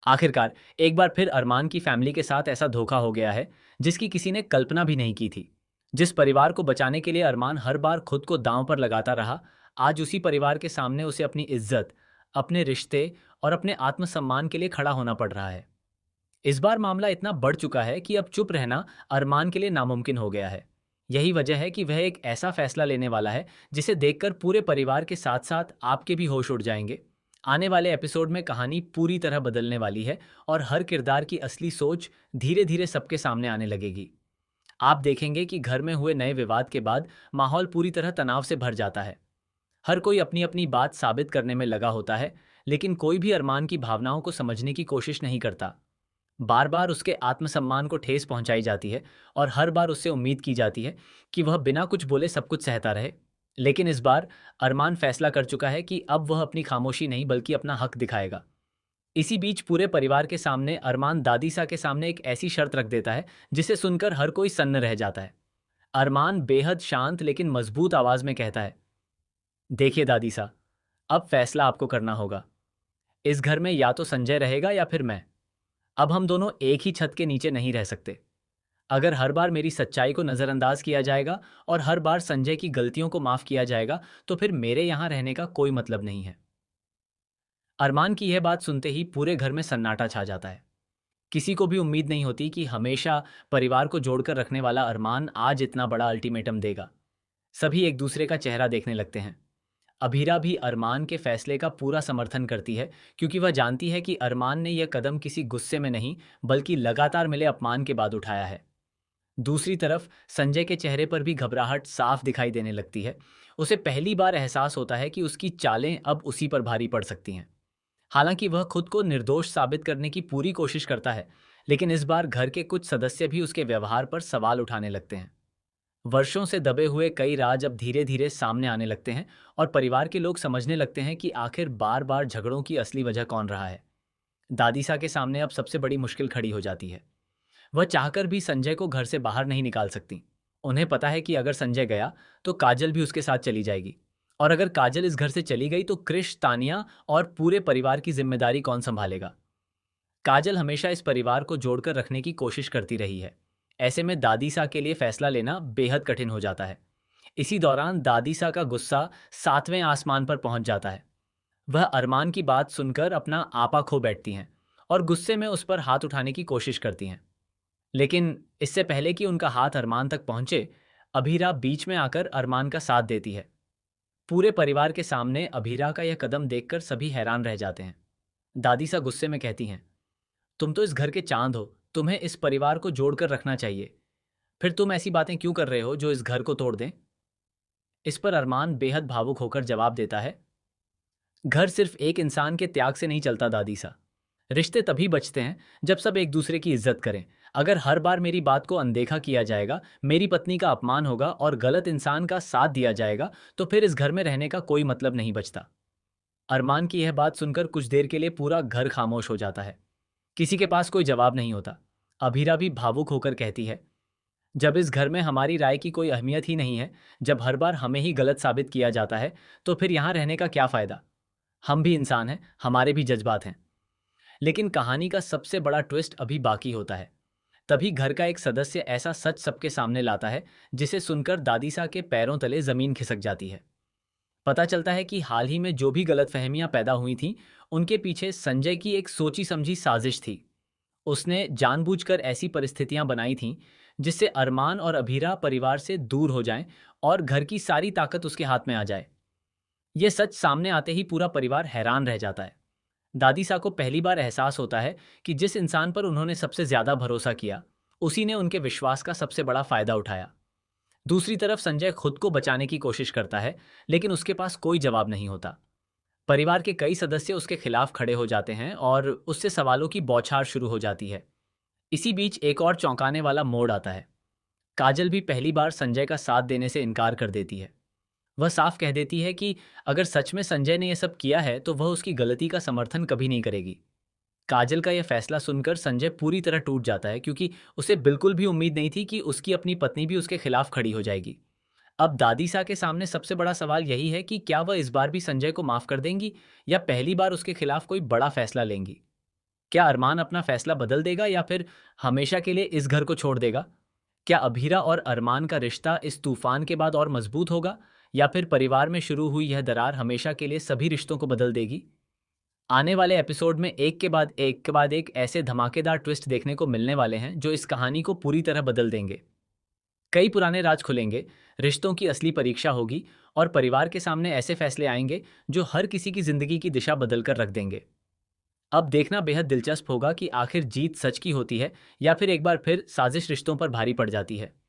आखिरकार एक बार फिर अरमान की फैमिली के साथ ऐसा धोखा हो गया है जिसकी किसी ने कल्पना भी नहीं की थी। जिस परिवार को बचाने के लिए अरमान हर बार खुद को दांव पर लगाता रहा, आज उसी परिवार के सामने उसे अपनी इज्जत, अपने रिश्ते और अपने आत्मसम्मान के लिए खड़ा होना पड़ रहा है। इस बार मामला इतना बढ़ चुका है कि अब चुप रहना अरमान के लिए नामुमकिन हो गया है। यही वजह है कि वह एक ऐसा फैसला लेने वाला है जिसे देखकर पूरे परिवार के साथ साथ आपके भी होश उड़ जाएंगे। आने वाले एपिसोड में कहानी पूरी तरह बदलने वाली है और हर किरदार की असली सोच धीरे धीरे सबके सामने आने लगेगी। आप देखेंगे कि घर में हुए नए विवाद के बाद माहौल पूरी तरह तनाव से भर जाता है। हर कोई अपनी अपनी बात साबित करने में लगा होता है, लेकिन कोई भी अरमान की भावनाओं को समझने की कोशिश नहीं करता। बार बार उसके आत्मसम्मान को ठेस पहुंचाई जाती है और हर बार उससे उम्मीद की जाती है कि वह बिना कुछ बोले सब कुछ सहता रहे। लेकिन इस बार अरमान फैसला कर चुका है कि अब वह अपनी खामोशी नहीं बल्कि अपना हक दिखाएगा। इसी बीच पूरे परिवार के सामने अरमान दादीसा के सामने एक ऐसी शर्त रख देता है जिसे सुनकर हर कोई सन्न रह जाता है। अरमान बेहद शांत लेकिन मजबूत आवाज में कहता है, देखिए दादीसा, अब फैसला आपको करना होगा। इस घर में या तो संजय रहेगा या फिर मैं। अब हम दोनों एक ही छत के नीचे नहीं रह सकते। अगर हर बार मेरी सच्चाई को नज़रअंदाज किया जाएगा और हर बार संजय की गलतियों को माफ़ किया जाएगा, तो फिर मेरे यहाँ रहने का कोई मतलब नहीं है। अरमान की यह बात सुनते ही पूरे घर में सन्नाटा छा जाता है। किसी को भी उम्मीद नहीं होती कि हमेशा परिवार को जोड़कर रखने वाला अरमान आज इतना बड़ा अल्टीमेटम देगा। सभी एक दूसरे का चेहरा देखने लगते हैं। अभीरा भी अरमान के फैसले का पूरा समर्थन करती है, क्योंकि वह जानती है कि अरमान ने यह कदम किसी गुस्से में नहीं बल्कि लगातार मिले अपमान के बाद उठाया है। दूसरी तरफ संजय के चेहरे पर भी घबराहट साफ दिखाई देने लगती है। उसे पहली बार एहसास होता है कि उसकी चालें अब उसी पर भारी पड़ सकती हैं। हालांकि वह खुद को निर्दोष साबित करने की पूरी कोशिश करता है, लेकिन इस बार घर के कुछ सदस्य भी उसके व्यवहार पर सवाल उठाने लगते हैं। वर्षों से दबे हुए कई राज अब धीरे धीरे सामने आने लगते हैं और परिवार के लोग समझने लगते हैं कि आखिर बार बार झगड़ों की असली वजह कौन रहा है। दादीसा के सामने अब सबसे बड़ी मुश्किल खड़ी हो जाती है। वह चाहकर भी संजय को घर से बाहर नहीं निकाल सकती। उन्हें पता है कि अगर संजय गया तो काजल भी उसके साथ चली जाएगी, और अगर काजल इस घर से चली गई तो कृष, तानिया और पूरे परिवार की जिम्मेदारी कौन संभालेगा। काजल हमेशा इस परिवार को जोड़कर रखने की कोशिश करती रही है। ऐसे में दादीसा के लिए फैसला लेना बेहद कठिन हो जाता है। इसी दौरान दादीसा का गुस्सा सातवें आसमान पर पहुंच जाता है। वह अरमान की बात सुनकर अपना आपा खो बैठती हैं और गुस्से में उस पर हाथ उठाने की कोशिश करती हैं। लेकिन इससे पहले कि उनका हाथ अरमान तक पहुंचे, अभीरा बीच में आकर अरमान का साथ देती है। पूरे परिवार के सामने अभीरा का यह कदम देखकर सभी हैरान रह जाते हैं। दादीसा गुस्से में कहती हैं, तुम तो इस घर के चांद हो, तुम्हें इस परिवार को जोड़कर रखना चाहिए। फिर तुम ऐसी बातें क्यों कर रहे हो जो इस घर को तोड़ दें। इस पर अरमान बेहद भावुक होकर जवाब देता है, घर सिर्फ एक इंसान के त्याग से नहीं चलता दादीसा। रिश्ते तभी बचते हैं जब सब एक दूसरे की इज्जत करें। अगर हर बार मेरी बात को अनदेखा किया जाएगा, मेरी पत्नी का अपमान होगा और गलत इंसान का साथ दिया जाएगा, तो फिर इस घर में रहने का कोई मतलब नहीं बचता। अरमान की यह बात सुनकर कुछ देर के लिए पूरा घर खामोश हो जाता है। किसी के पास कोई जवाब नहीं होता। अभीरा भी भावुक होकर कहती है, जब इस घर में हमारी राय की कोई अहमियत ही नहीं है, जब हर बार हमें ही गलत साबित किया जाता है, तो फिर यहाँ रहने का क्या फायदा। हम भी इंसान हैं, हमारे भी जज्बात हैं। लेकिन कहानी का सबसे बड़ा ट्विस्ट अभी बाकी होता है। तभी घर का एक सदस्य ऐसा सच सबके सामने लाता है जिसे सुनकर दादीसा के पैरों तले जमीन खिसक जाती है। पता चलता है कि हाल ही में जो भी गलतफहमियां पैदा हुई थीं, उनके पीछे संजय की एक सोची समझी साजिश थी। उसने जानबूझकर ऐसी परिस्थितियां बनाई थीं जिससे अरमान और अभीरा परिवार से दूर हो जाएं और घर की सारी ताकत उसके हाथ में आ जाए। यह सच सामने आते ही पूरा परिवार हैरान रह जाता है। दादीसा को पहली बार एहसास होता है कि जिस इंसान पर उन्होंने सबसे ज्यादा भरोसा किया, उसी ने उनके विश्वास का सबसे बड़ा फायदा उठाया। दूसरी तरफ संजय खुद को बचाने की कोशिश करता है, लेकिन उसके पास कोई जवाब नहीं होता। परिवार के कई सदस्य उसके खिलाफ खड़े हो जाते हैं और उससे सवालों की बौछार शुरू हो जाती है। इसी बीच एक और चौंकाने वाला मोड़ आता है। काजल भी पहली बार संजय का साथ देने से इनकार कर देती है। वह साफ कह देती है कि अगर सच में संजय ने यह सब किया है तो वह उसकी गलती का समर्थन कभी नहीं करेगी। काजल का यह फैसला सुनकर संजय पूरी तरह टूट जाता है, क्योंकि उसे बिल्कुल भी उम्मीद नहीं थी कि उसकी अपनी पत्नी भी उसके खिलाफ खड़ी हो जाएगी। अब दादीसा के सामने सबसे बड़ा सवाल यही है कि क्या वह इस बार भी संजय को माफ कर देंगी या पहली बार उसके खिलाफ कोई बड़ा फैसला लेंगी। क्या अरमान अपना फैसला बदल देगा या फिर हमेशा के लिए इस घर को छोड़ देगा? क्या अभीरा और अरमान का रिश्ता इस तूफान के बाद और मजबूत होगा या फिर परिवार में शुरू हुई यह दरार हमेशा के लिए सभी रिश्तों को बदल देगी? आने वाले एपिसोड में एक के बाद एक ऐसे धमाकेदार ट्विस्ट देखने को मिलने वाले हैं जो इस कहानी को पूरी तरह बदल देंगे। कई पुराने राज खुलेंगे, रिश्तों की असली परीक्षा होगी और परिवार के सामने ऐसे फैसले आएंगे जो हर किसी की जिंदगी की दिशा बदल कर रख देंगे। अब देखना बेहद दिलचस्प होगा कि आखिर जीत सच की होती है या फिर एक बार फिर साजिश रिश्तों पर भारी पड़ जाती है।